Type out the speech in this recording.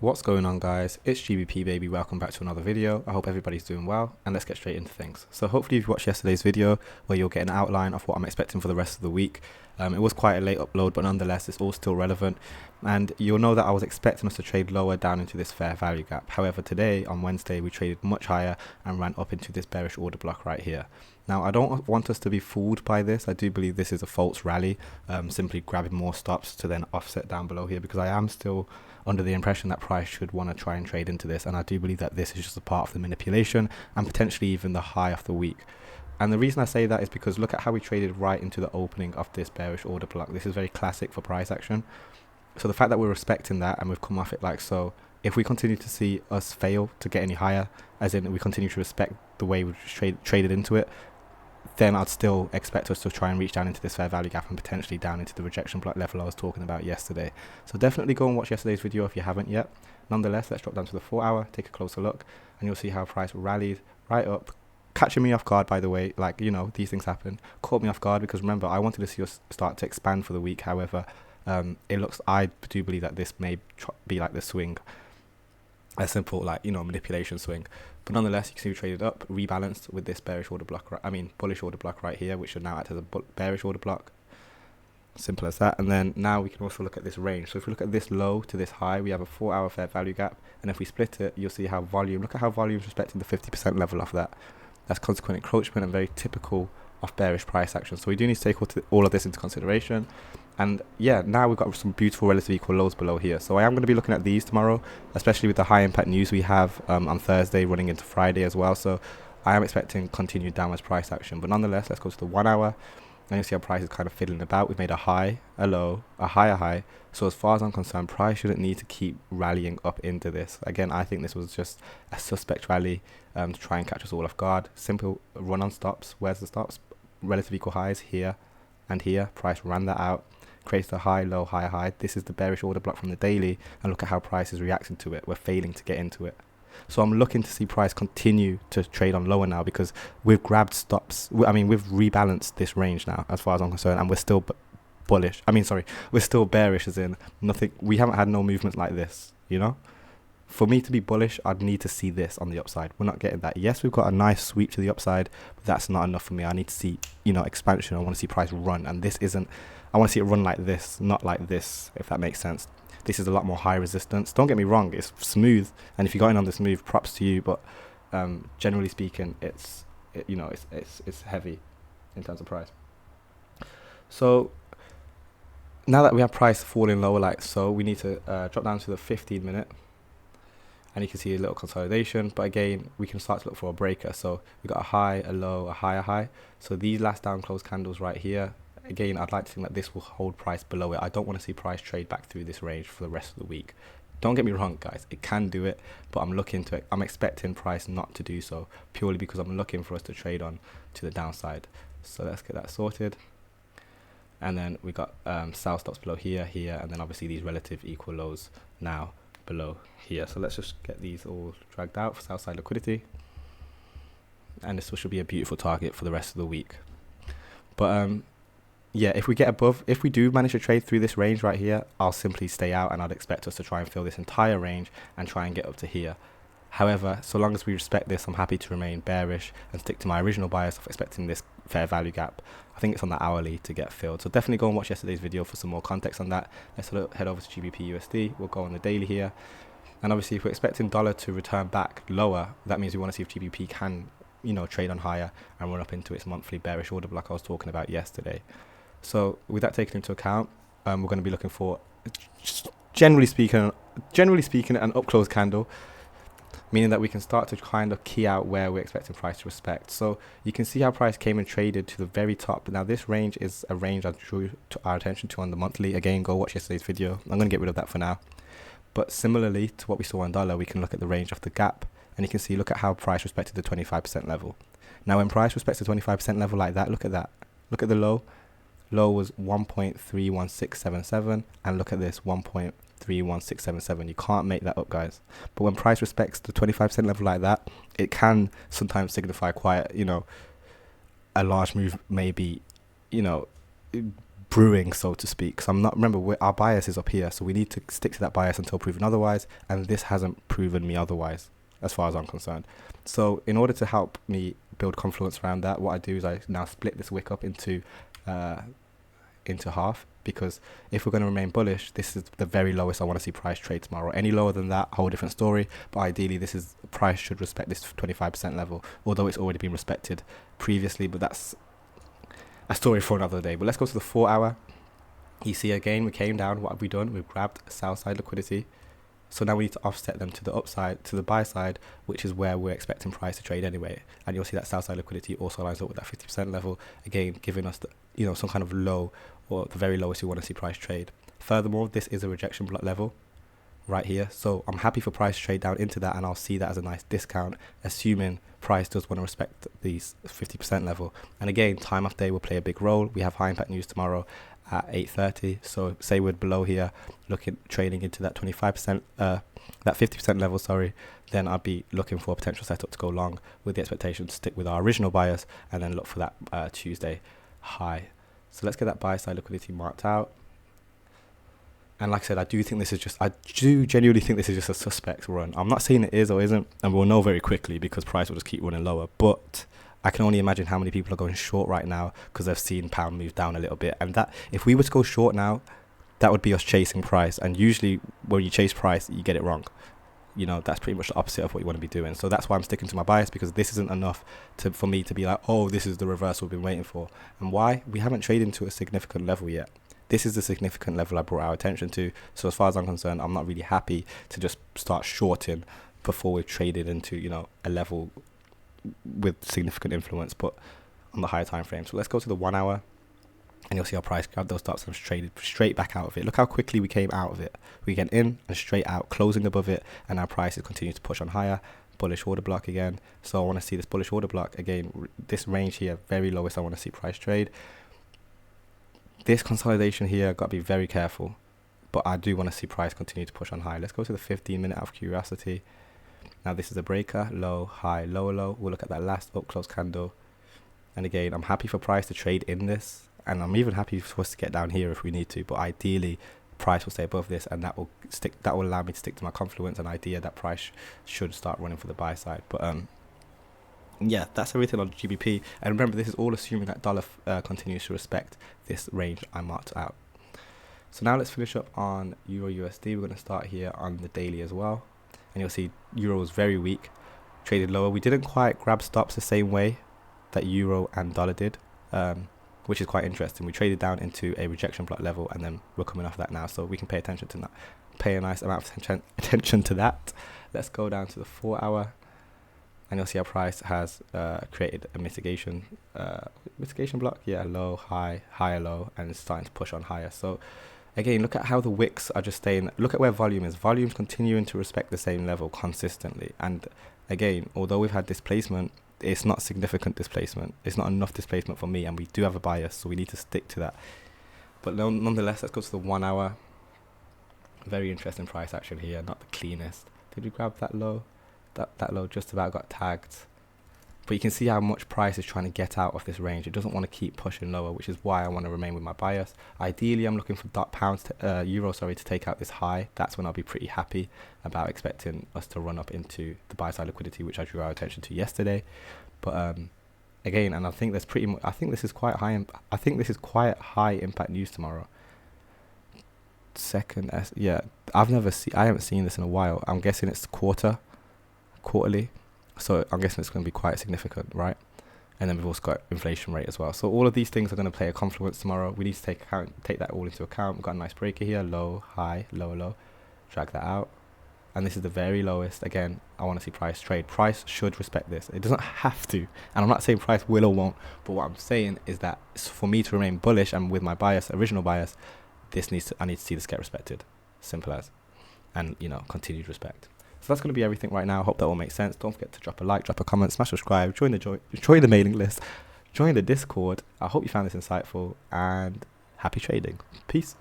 What's going on, guys? It's GBP baby. Welcome back to another video. I hope everybody's doing well, and let's get straight into things. So hopefully you've watched yesterday's video where you'll get an outline of what I'm expecting for the rest of the week. It was quite a late upload, but nonetheless it's all still relevant, and you'll know that I was expecting us to trade lower down into this fair value gap. However, today on Wednesday we traded much higher and ran up into this bearish order block right here. Now, I don't want us to be fooled by this. I do believe this is a false rally, simply grabbing more stops to then offset down below here, because I am still under the impression that price should want to try and trade into this, and I do believe that this is just a part of the manipulation and potentially even the high of the week. And the reason I say that is because look at how we traded right into the opening of this bearish order block. This is very classic for price action. So the fact that we're respecting that and we've come off it like so, if we continue to see us fail to get any higher, as in we continue to respect the way we've traded into it, then I'd still expect us to try and reach down into this fair value gap and potentially down into the rejection block level I was talking about yesterday. So definitely go and watch yesterday's video if you haven't yet. Nonetheless, let's drop down to the 4 hour, take a closer look, and you'll see how price rallied right up, catching me off guard, by the way. Like, you know, these things happen. Caught me off guard because remember, I wanted to see us start to expand for the week. However, I do believe that this may be like the swing, a simple, like, you know, manipulation swing. But nonetheless, you can see we traded up, rebalanced with this bearish order block, bullish order block right here, which should now act as a bearish order block. Simple as that. And then now we can also look at this range. So if we look at this low to this high, we have a 4 hour fair value gap. And if we split it, you'll see how look at how volume is respecting the 50% level of that. That's consequent encroachment and very typical of bearish price action. So we do need to take all of this into consideration. And yeah, now we've got some beautiful relative equal lows below here. So I am going to be looking at these tomorrow, especially with the high impact news we have on Thursday running into Friday as well. So I am expecting continued downwards price action. But nonetheless, let's go to the 1 hour. And you see how price is kind of fiddling about. We've made a high, a low, a higher high. So as far as I'm concerned, price shouldn't need to keep rallying up into this. Again, I think this was just a suspect rally to try and catch us all off guard. Simple run on stops. Where's the stops? Relative equal highs here and here. Price ran that out, creates the high, low, higher high. This is the bearish order block from the daily, and look at how price is reacting to it. We're failing to get into it. So I'm looking to see price continue to trade on lower now, because we've grabbed stops. We've rebalanced this range now as far as I'm concerned, and we're still bullish. We're still bearish, as in nothing. We haven't had no movement like this, you know. For me to be bullish, I'd need to see this on the upside. We're not getting that. Yes, we've got a nice sweep to the upside, but that's not enough for me. I need to see, you know, expansion. I want to see price run, and this isn't. I want to see it run like this, not like this, if that makes sense. This is a lot more high resistance. Don't get me wrong, it's smooth, and if you got in on this move, props to you. But generally speaking, it's heavy in terms of price. So now that we have price falling lower like so, we need to drop down to the 15-minute. And you can see a little consolidation, but again, we can start to look for a breaker. So we got a high, a low, a higher high. So these last down close candles right here, again, I'd like to think that this will hold price below it. I don't want to see price trade back through this range for the rest of the week. Don't get me wrong, guys, it can do it, but I'm expecting price not to do so, purely because I'm looking for us to trade on to the downside. So let's get that sorted. And then we got sell stops below here, and then obviously these relative equal lows now below here. So let's just get these all dragged out for sell side liquidity, and this should be a beautiful target for the rest of the week. But yeah, if we do manage to trade through this range right here, I'll simply stay out, and I'd expect us to try and fill this entire range and try and get up to here. However, so long as we respect this, I'm happy to remain bearish and stick to my original bias of expecting this fair value gap. I think it's on the hourly to get filled. So definitely go and watch yesterday's video for some more context on that. Let's head over to GBP USD. We'll go on the daily here. And obviously, if we're expecting dollar to return back lower, that means we want to see if GBP can, you know, trade on higher and run up into its monthly bearish order block I was talking about yesterday. So with that taken into account, we're going to be looking for, generally speaking, an up close candle, meaning that we can start to kind of key out where we're expecting price to respect. So you can see how price came and traded to the very top. Now this range is a range I drew our attention to on the monthly. Again, go watch yesterday's video. I'm going to get rid of that for now. But similarly to what we saw on dollar, we can look at the range of the gap, and you can see, look at how price respected the 25% level. Now when price respects the 25% level like that, look at that. Look at the low. Low was 1.31677, and look at this, 1.31677. You can't make that up, guys. But when price respects the 25% level like that, it can sometimes signify quite, you know, a large move, maybe, you know, brewing, so to speak. So I'm not, remember, our bias is up here, so we need to stick to that bias until proven otherwise, and this hasn't proven me otherwise as far as I'm concerned. So in order to help me build confluence around that, what I do is I now split this wick up into half, because if we're going to remain bullish, this is the very lowest I want to see price trade tomorrow. Any lower than that, whole different story, but ideally this is, price should respect this 25% level, although it's already been respected previously, but that's a story for another day. But let's go to the 4 hour. You see again, we came down. What have we done? We've grabbed sell side liquidity, so now we need to offset them to the upside, to the buy side, which is where we're expecting price to trade anyway. And you'll see that sell side liquidity also lines up with that 50% level, again giving us the, some kind of low, or the very lowest we want to see price trade. Furthermore, this is a rejection block level right here, so I'm happy for price to trade down into that, and I'll see that as a nice discount, assuming price does want to respect these 50% level. And again, time of day will play a big role. We have high impact news tomorrow at 8:30, so say we're below here, trading into that 25%, that 50% level, sorry, then I'll be looking for a potential setup to go long, with the expectation to stick with our original bias and then look for that Tuesday high. So let's get that buy side liquidity marked out. And like I said, I do genuinely think this is just a suspect run. I'm not saying it is or isn't, and we'll know very quickly because price will just keep running lower, but I can only imagine how many people are going short right now because they've seen pound move down a little bit. And that, if we were to go short now, that would be us chasing price. And usually when you chase price, you get it wrong. That's pretty much the opposite of what you want to be doing. So that's why I'm sticking to my bias, because this isn't enough for me to be like, oh, this is the reversal we've been waiting for. And why? We haven't traded into a significant level yet. This is the significant level I brought our attention to. So as far as I'm concerned, I'm not really happy to just start shorting before we've traded into, a level with significant influence, but on the higher time frame. So let's go to the 1 hour, and you'll see our price grab those stops and traded straight back out of it. Look how quickly we came out of it. We get in and straight out, closing above it, and our price is continuing to push on higher. Bullish order block again. So I want to see this bullish order block again. This range here, very lowest I want to see price trade. This consolidation here, got to be very careful, but I do want to see price continue to push on high. Let's go to the 15-minute out of curiosity. Now this is a breaker, low, high, lower low. We'll look at that last up close candle. And again, I'm happy for price to trade in this, and I'm even happy for us to get down here if we need to, but ideally price will stay above this, and that will allow me to stick to my confluence and idea that price should start running for the buy side. But yeah, that's everything on GBP. And remember, this is all assuming that dollar continues to respect this range I marked out. So now let's finish up on Euro USD. We're going to start here on the daily as well. And you'll see Euro was very weak, traded lower. We didn't quite grab stops the same way that Euro and dollar did, which is quite interesting. We traded down into a rejection block level, and then we're coming off that now. So we can pay attention to that. Pay a nice amount of attention to that. Let's go down to the 4 hour. And you'll see our price has created a mitigation block. Yeah, low, high, higher, low, and it's starting to push on higher. So again, look at how the wicks are just staying. Look at where volume is. Volume's continuing to respect the same level consistently. And again, although we've had displacement, it's not significant displacement. It's not enough displacement for me, and we do have a bias, so we need to stick to that. But nonetheless, let's go to the 1 hour. Very interesting price action here. Not the cleanest. Did we grab that low? That low just about got tagged, but you can see how much price is trying to get out of this range. It doesn't want to keep pushing lower, which is why I want to remain with my bias. Ideally, I'm looking for euro to take out this high. That's when I'll be pretty happy about expecting us to run up into the buy side liquidity, which I drew our attention to yesterday. But again, and I think that's pretty much. I think this is quite high. I think this is quite high impact news tomorrow. Yeah, I haven't seen this in a while. I'm guessing it's quarterly, so I'm guessing it's going to be quite significant, right? And then we've also got inflation rate as well. So all of these things are going to play a confluence tomorrow. We need to take that all into account. We've got a nice breaker here, low, high, lower, low. Drag that out, and this is the very lowest. Again, I want to see price trade. Price should respect this. It doesn't have to, and I'm not saying price will or won't, but what I'm saying is that for me to remain bullish and with my bias, original bias, I need to see this get respected. Simple as, and continued respect. So that's going to be everything right now. I hope that all makes sense. Don't forget to drop a like, drop a comment, smash subscribe, join the mailing list, join the Discord. I hope you found this insightful, and happy trading. Peace.